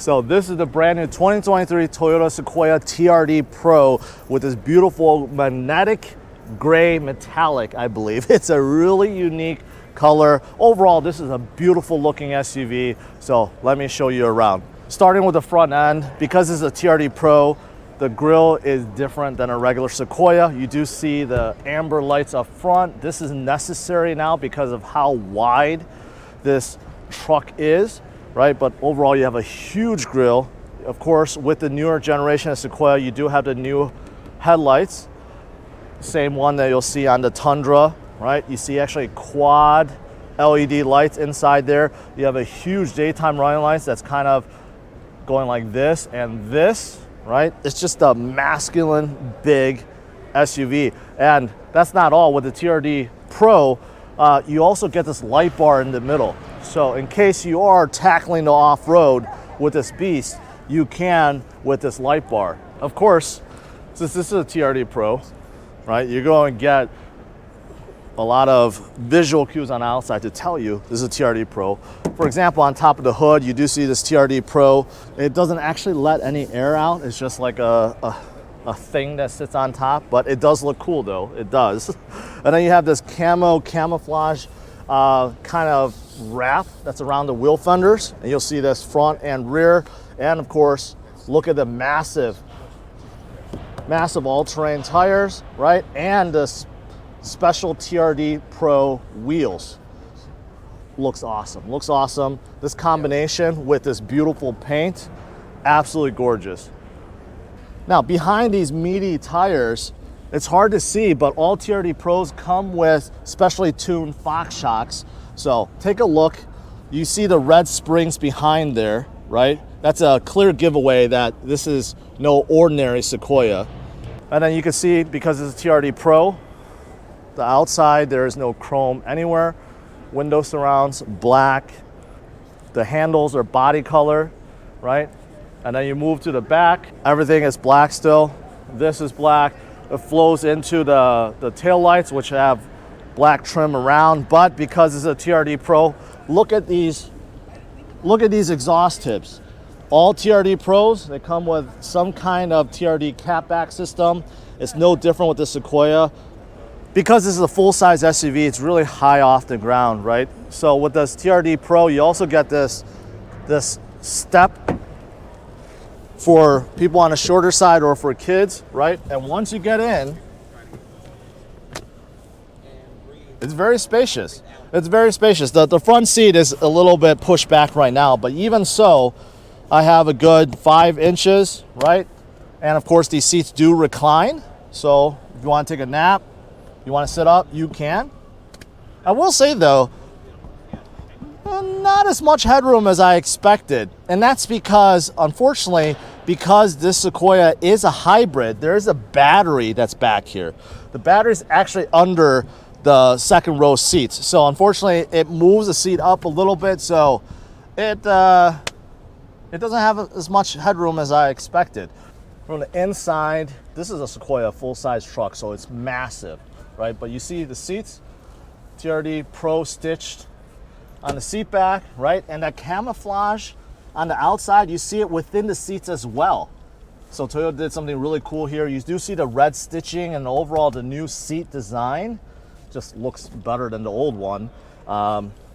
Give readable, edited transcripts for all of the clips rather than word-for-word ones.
So this is the brand new 2023 Toyota Sequoia TRD Pro with this beautiful magnetic gray metallic, I believe. It's a really unique color. Overall, this is a beautiful looking SUV. So let me show you around. Starting with the front end, because this is a TRD Pro, the grille is different than a regular Sequoia. You do see the amber lights up front. This is necessary now because of how wide this truck is, right? But overall, you have a huge grille. Of course, with the newer generation of Sequoia, you do have the new headlights. Same one that you'll see on the Tundra, right? You see actually quad LED lights inside there. You have a huge daytime running lights that's kind of going like this and this, right? It's just a masculine, big SUV. And that's not all. With the TRD Pro, you also get this light bar in the middle. So in case you are tackling the off-road with this beast, you can with this light bar. Of course, since this is a TRD Pro, right, you're going to get a lot of visual cues on the outside to tell you this is a TRD Pro. For example, on top of the hood, you do see this TRD Pro. It doesn't actually let any air out. It's just like a thing that sits on top, but it does look cool though, it does. And then you have this camouflage kind of wrap that's around the wheel fenders. And you'll see this front and rear. And of course, look at the massive all-terrain tires, right? And this special TRD Pro wheels. Looks awesome. This combination with this beautiful paint, absolutely gorgeous. Now, behind these meaty tires, it's hard to see, but all TRD Pros come with specially tuned Fox shocks. So take a look. You see the red springs behind there, right? That's a clear giveaway that this is no ordinary Sequoia. And then you can see, because it's a TRD Pro, the outside, there is no chrome anywhere. Window surrounds, black. The handles are body color, right? And then you move to the back, everything is black still. This is black. It flows into the tail lights, which have black trim around. But because it's a TRD Pro, look at these exhaust tips. All TRD Pros, they come with some kind of TRD catback system. It's no different with the Sequoia. Because this is a full-size SUV, it's really high off the ground, right? So with this TRD Pro, you also get this step for people on the shorter side or for kids, right? And once you get in, it's very spacious. It's very spacious. The front seat is a little bit pushed back right now, but even so, I have a good 5 inches, right? And of course, these seats do recline. So if you want to take a nap, you want to sit up, you can. I will say though, not as much headroom as I expected. And that's because, unfortunately, because this Sequoia is a hybrid, there is a battery that's back here. The battery is actually under the second row seats. So unfortunately, it moves the seat up a little bit. So it doesn't have as much headroom as I expected. From the inside, this is a Sequoia full-size truck, so it's massive. Right, but you see the seats, TRD Pro stitched on the seat back, right? And that camouflage on the outside, you see it within the seats as well. So Toyota did something really cool here. You do see the red stitching, and overall the new seat design just looks better than the old one.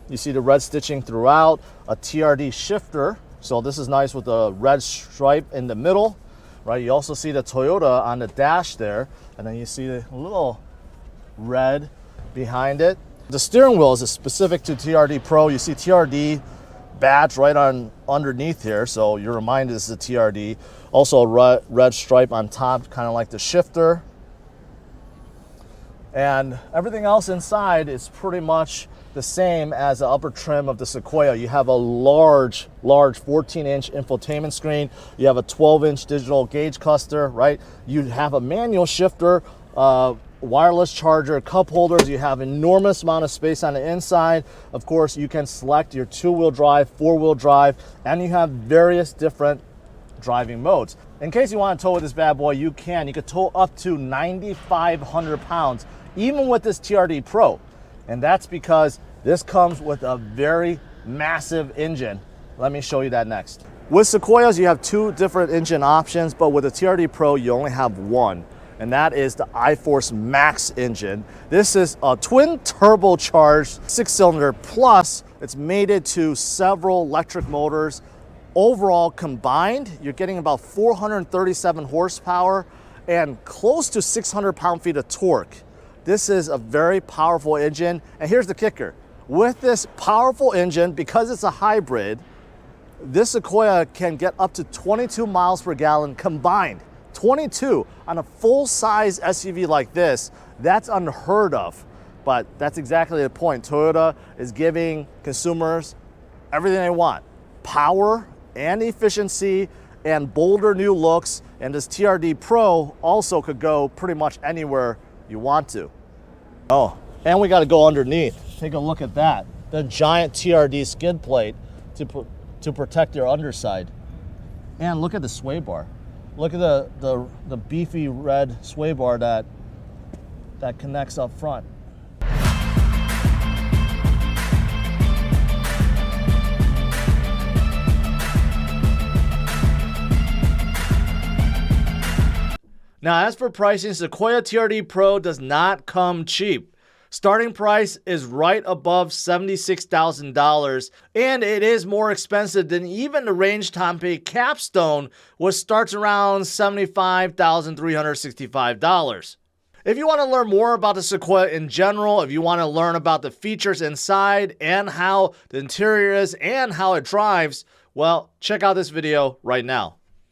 You see the red stitching throughout, a TRD shifter. So this is nice with the red stripe in the middle, right? You also see the Toyota on the dash there, and then you see the little red behind it. The steering wheel is specific to TRD Pro. You see TRD badge right on underneath here, so you're reminded this is a TRD. Also a red stripe on top, kind of like the shifter. And everything else inside is pretty much the same as the upper trim of the Sequoia. You have a large 14-inch infotainment screen. You have a 12-inch digital gauge cluster, right? You have a manual shifter, wireless charger, cup holders. You have enormous amount of space on the inside. Of course, you can select your 2-wheel drive, 4-wheel drive, and you have various different driving modes. In case you want to tow with this bad boy, you can. You could tow up to 9,500 pounds, even with this TRD Pro. And that's because this comes with a very massive engine Let me show you that next. With Sequoias, you have two different engine options, but with the TRD Pro, you only have one, and that is the iForce Max engine. This is a twin turbocharged 6-cylinder, plus it's mated to several electric motors. Overall combined, you're getting about 437 horsepower and close to 600 pound-feet of torque. This is a very powerful engine, and here's the kicker. With this powerful engine, because it's a hybrid, this Sequoia can get up to 22 miles per gallon combined. 22 on a full-size SUV like this, that's unheard of. But that's exactly the point. Toyota is giving consumers everything they want. Power and efficiency and bolder new looks. And this TRD Pro also could go pretty much anywhere you want to. Oh, and we got to go underneath. Take a look at that. The giant TRD skid plate to protect your underside. And look at the sway bar. Look at the beefy red sway bar that connects up front. Now, as for pricing, Sequoia TRD Pro does not come cheap. Starting price is right above $76,000, and it is more expensive than even the range topping Capstone, which starts around $75,365. If you want to learn more about the Sequoia in general, if you want to learn about the features inside and how the interior is and how it drives, well, check out this video right now.